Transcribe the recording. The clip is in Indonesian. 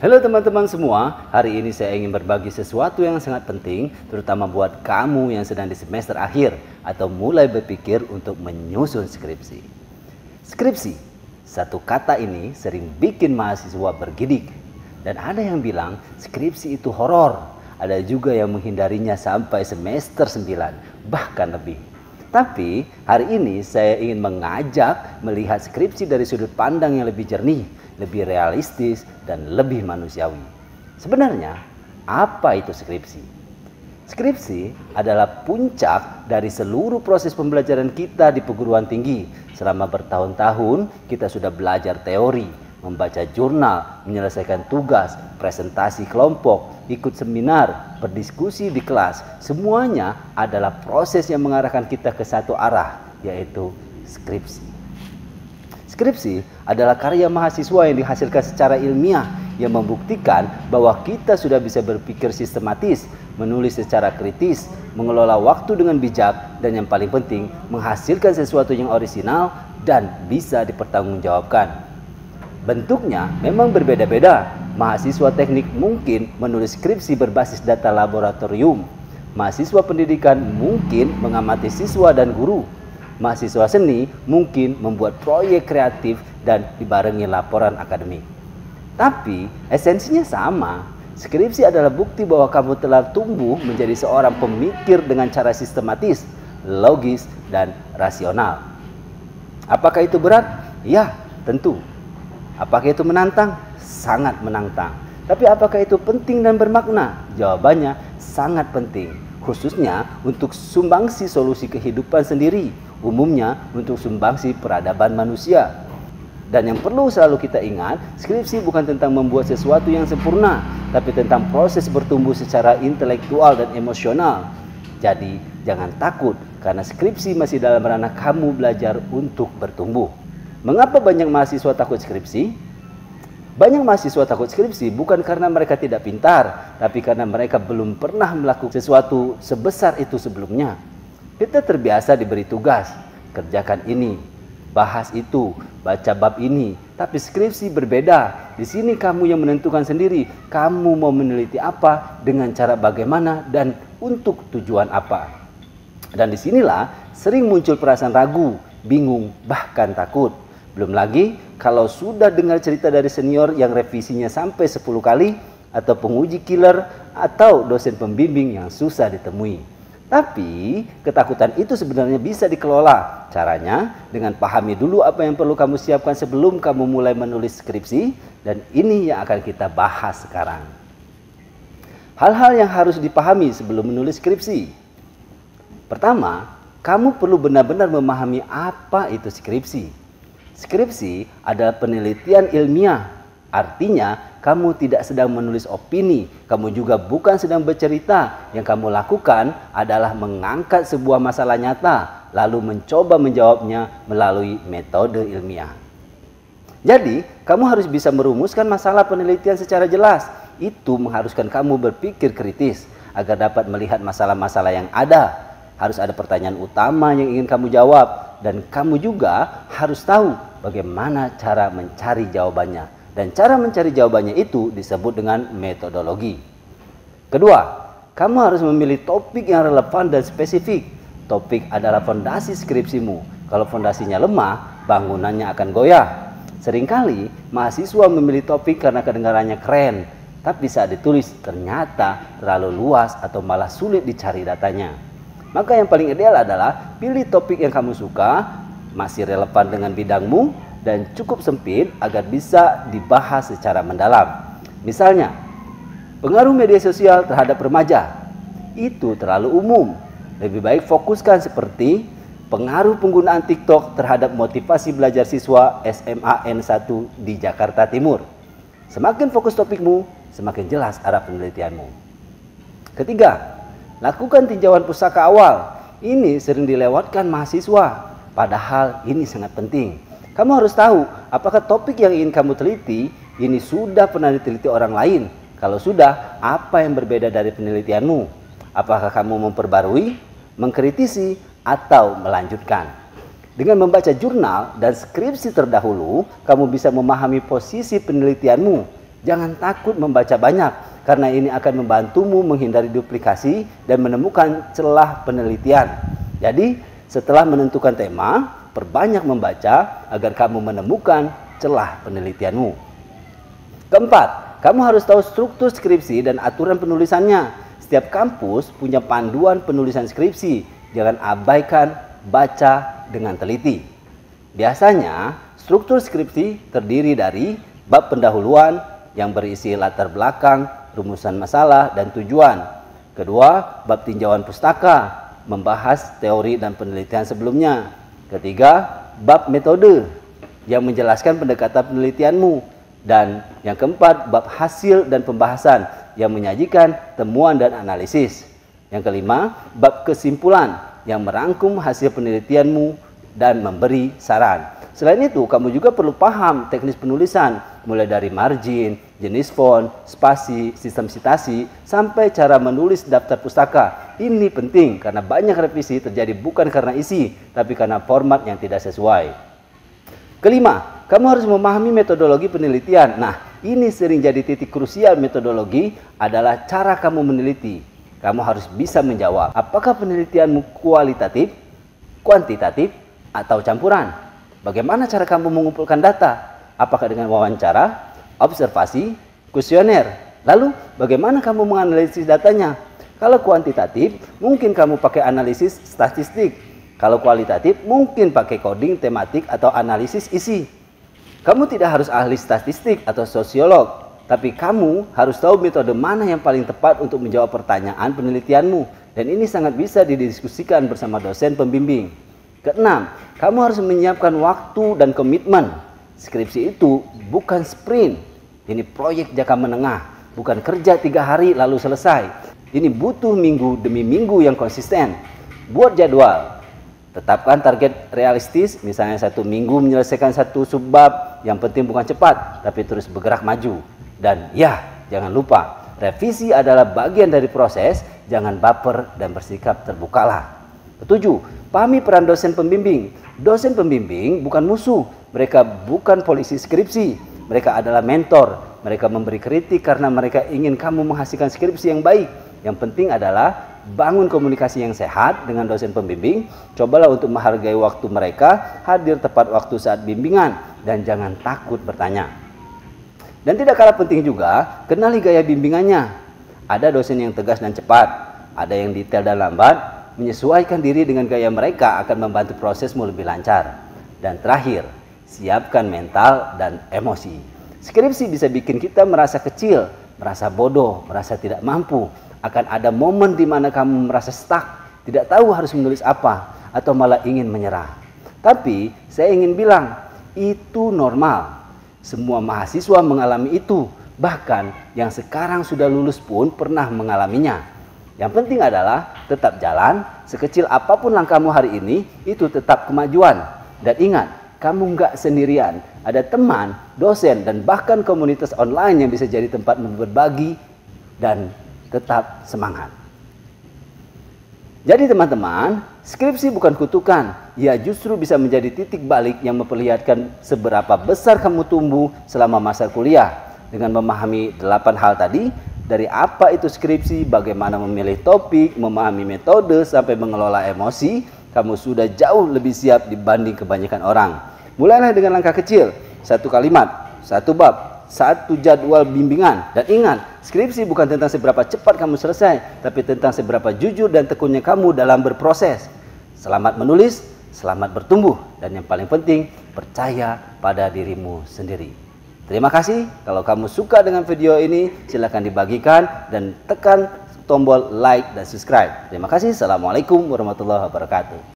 Halo teman-teman semua, hari ini saya ingin berbagi sesuatu yang sangat penting, terutama buat kamu yang sedang di semester akhir atau mulai berpikir untuk menyusun skripsi. Skripsi, satu kata ini sering bikin mahasiswa bergidik. Dan ada yang bilang skripsi itu horor, ada juga yang menghindarinya sampai semester 9, bahkan lebih. Tapi hari ini saya ingin mengajak melihat skripsi dari sudut pandang yang lebih jernih, lebih realistis, dan lebih manusiawi. Sebenarnya, apa itu skripsi? Skripsi adalah puncak dari seluruh proses pembelajaran kita di perguruan tinggi. Selama bertahun-tahun, kita sudah belajar teori, membaca jurnal, menyelesaikan tugas, presentasi kelompok, ikut seminar, berdiskusi di kelas. Semuanya adalah proses yang mengarahkan kita ke satu arah, yaitu skripsi. Skripsi adalah karya mahasiswa yang dihasilkan secara ilmiah yang membuktikan bahwa kita sudah bisa berpikir sistematis, menulis secara kritis, mengelola waktu dengan bijak, dan yang paling penting menghasilkan sesuatu yang orisinal dan bisa dipertanggungjawabkan. Bentuknya memang berbeda-beda. Mahasiswa teknik mungkin menulis skripsi berbasis data laboratorium. Mahasiswa pendidikan mungkin mengamati siswa dan guru. Mahasiswa seni mungkin membuat proyek kreatif dan dibarengi laporan akademik. Tapi esensinya sama. Skripsi adalah bukti bahwa kamu telah tumbuh menjadi seorang pemikir dengan cara sistematis, logis, dan rasional. Apakah itu berat? Ya, tentu. Apakah itu menantang? Sangat menantang. Tapi apakah itu penting dan bermakna? Jawabannya sangat penting. Khususnya untuk sumbangsi solusi kehidupan sendiri, umumnya untuk sumbangsi peradaban manusia. Dan yang perlu selalu kita ingat, skripsi bukan tentang membuat sesuatu yang sempurna, tapi tentang proses bertumbuh secara intelektual dan emosional. Jadi jangan takut, karena skripsi masih dalam ranah kamu belajar untuk bertumbuh. Mengapa banyak mahasiswa takut skripsi? Banyak mahasiswa takut skripsi bukan karena mereka tidak pintar, tapi karena mereka belum pernah melakukan sesuatu sebesar itu sebelumnya. Kita terbiasa diberi tugas, kerjakan ini, bahas itu, baca bab ini. Tapi skripsi berbeda. Di sini kamu yang menentukan sendiri, kamu mau meneliti apa, dengan cara bagaimana, dan untuk tujuan apa. Dan disinilah sering muncul perasaan ragu, bingung, bahkan takut. Belum lagi kalau sudah dengar cerita dari senior yang revisinya sampai 10 kali, atau penguji killer, atau dosen pembimbing yang susah ditemui. Tapi ketakutan itu sebenarnya bisa dikelola. Caranya dengan pahami dulu apa yang perlu kamu siapkan sebelum kamu mulai menulis skripsi. Dan ini yang akan kita bahas sekarang. Hal-hal yang harus dipahami sebelum menulis skripsi. Pertama, kamu perlu benar-benar memahami apa itu skripsi. Skripsi adalah penelitian ilmiah. Artinya, kamu tidak sedang menulis opini, kamu juga bukan sedang bercerita. Yang kamu lakukan adalah mengangkat sebuah masalah nyata, lalu mencoba menjawabnya melalui metode ilmiah. Jadi, kamu harus bisa merumuskan masalah penelitian secara jelas. Itu mengharuskan kamu berpikir kritis, agar dapat melihat masalah-masalah yang ada. Harus ada pertanyaan utama yang ingin kamu jawab, dan kamu juga harus tahu bagaimana cara mencari jawabannya. Dan cara mencari jawabannya itu disebut dengan metodologi. Kedua, kamu harus memilih topik yang relevan dan spesifik. Topik adalah fondasi skripsimu. Kalau fondasinya lemah, bangunannya akan goyah. Seringkali mahasiswa memilih topik karena kedengarannya keren, tapi saat ditulis ternyata terlalu luas atau malah sulit dicari datanya. Maka yang paling ideal adalah pilih topik yang kamu suka, masih relevan dengan bidangmu, dan cukup sempit agar bisa dibahas secara mendalam. Misalnya, pengaruh media sosial terhadap remaja. Itu terlalu umum. Lebih baik fokuskan seperti pengaruh penggunaan TikTok terhadap motivasi belajar siswa SMA N1 di Jakarta Timur. Semakin fokus topikmu, semakin jelas arah penelitianmu. Ketiga, lakukan tinjauan pustaka awal. Ini sering dilewatkan mahasiswa, padahal ini sangat penting. Kamu harus tahu apakah topik yang ingin kamu teliti ini sudah pernah diteliti orang lain. Kalau sudah, apa yang berbeda dari penelitianmu? Apakah kamu memperbarui, mengkritisi, atau melanjutkan? Dengan membaca jurnal dan skripsi terdahulu, kamu bisa memahami posisi penelitianmu. Jangan takut membaca banyak, karena ini akan membantumu menghindari duplikasi dan menemukan celah penelitian. Jadi, setelah menentukan tema, perbanyak membaca agar kamu menemukan celah penelitianmu. Keempat, kamu harus tahu struktur skripsi dan aturan penulisannya. Setiap kampus punya panduan penulisan skripsi. Jangan abaikan, baca dengan teliti. Biasanya, struktur skripsi terdiri dari bab pendahuluan yang berisi latar belakang, rumusan masalah, dan tujuan. Kedua, bab tinjauan pustaka, membahas teori dan penelitian sebelumnya. Ketiga, bab metode yang menjelaskan pendekatan penelitianmu. Dan yang keempat, bab hasil dan pembahasan yang menyajikan temuan dan analisis. Yang kelima, bab kesimpulan yang merangkum hasil penelitianmu dan memberi saran. Selain itu, kamu juga perlu paham teknis penulisan, mulai dari margin, jenis font, spasi, sistem sitasi, sampai cara menulis daftar pustaka. Ini penting karena banyak revisi terjadi bukan karena isi, tapi karena format yang tidak sesuai. Kelima, kamu harus memahami metodologi penelitian. Nah, ini sering jadi titik krusial metodologi adalah cara kamu meneliti. Kamu harus bisa menjawab, apakah penelitianmu kualitatif, kuantitatif, atau campuran? Bagaimana cara kamu mengumpulkan data? Apakah dengan wawancara, observasi, kuesioner? Lalu, bagaimana kamu menganalisis datanya? Kalau kuantitatif, mungkin kamu pakai analisis statistik. Kalau kualitatif, mungkin pakai coding tematik atau analisis isi. Kamu tidak harus ahli statistik atau sosiolog, tapi kamu harus tahu metode mana yang paling tepat untuk menjawab pertanyaan penelitianmu. Dan ini sangat bisa didiskusikan bersama dosen pembimbing. Keenam, kamu harus menyiapkan waktu dan komitmen. Skripsi itu bukan sprint. Ini proyek jangka menengah, bukan kerja 3 hari lalu selesai. Ini butuh minggu demi minggu yang konsisten. Buat jadwal. Tetapkan target realistis, misalnya 1 minggu menyelesaikan 1 subbab. Yang penting bukan cepat, tapi terus bergerak maju. Dan ya, jangan lupa, revisi adalah bagian dari proses. Jangan baper dan bersikap terbukalah. Ketujuh, pahami peran dosen pembimbing. Dosen pembimbing bukan musuh, mereka bukan polisi skripsi. Mereka adalah mentor. Mereka memberi kritik karena mereka ingin kamu menghasilkan skripsi yang baik. Yang penting adalah bangun komunikasi yang sehat dengan dosen pembimbing. Cobalah untuk menghargai waktu mereka, hadir tepat waktu saat bimbingan, dan jangan takut bertanya. Dan tidak kalah penting juga, kenali gaya bimbingannya. Ada dosen yang tegas dan cepat, ada yang detail dan lambat. Menyesuaikan diri dengan gaya mereka akan membantu prosesmu lebih lancar. Dan terakhir, siapkan mental dan emosi. Skripsi bisa bikin kita merasa kecil, merasa bodoh, merasa tidak mampu. Akan ada momen di mana kamu merasa stuck, tidak tahu harus menulis apa, atau malah ingin menyerah. Tapi saya ingin bilang, itu normal. Semua mahasiswa mengalami itu. Bahkan yang sekarang sudah lulus pun pernah mengalaminya. Yang penting adalah tetap jalan, sekecil apapun langkahmu hari ini, itu tetap kemajuan. Dan ingat, kamu nggak sendirian. Ada teman, dosen, dan bahkan komunitas online yang bisa jadi tempat berbagi dan tetap semangat. Jadi teman-teman, skripsi bukan kutukan. Ya justru bisa menjadi titik balik yang memperlihatkan seberapa besar kamu tumbuh selama masa kuliah. Dengan memahami 8 hal tadi, dari apa itu skripsi, bagaimana memilih topik, memahami metode, sampai mengelola emosi, kamu sudah jauh lebih siap dibanding kebanyakan orang. Mulailah dengan langkah kecil, 1 kalimat, 1 bab, 1 jadwal bimbingan. Dan ingat, skripsi bukan tentang seberapa cepat kamu selesai, tapi tentang seberapa jujur dan tekunnya kamu dalam berproses. Selamat menulis, selamat bertumbuh, dan yang paling penting, percaya pada dirimu sendiri. Terima kasih. Kalau kamu suka dengan video ini, silakan dibagikan dan tekan tombol like dan subscribe. Terima kasih. Assalamualaikum warahmatullahi wabarakatuh.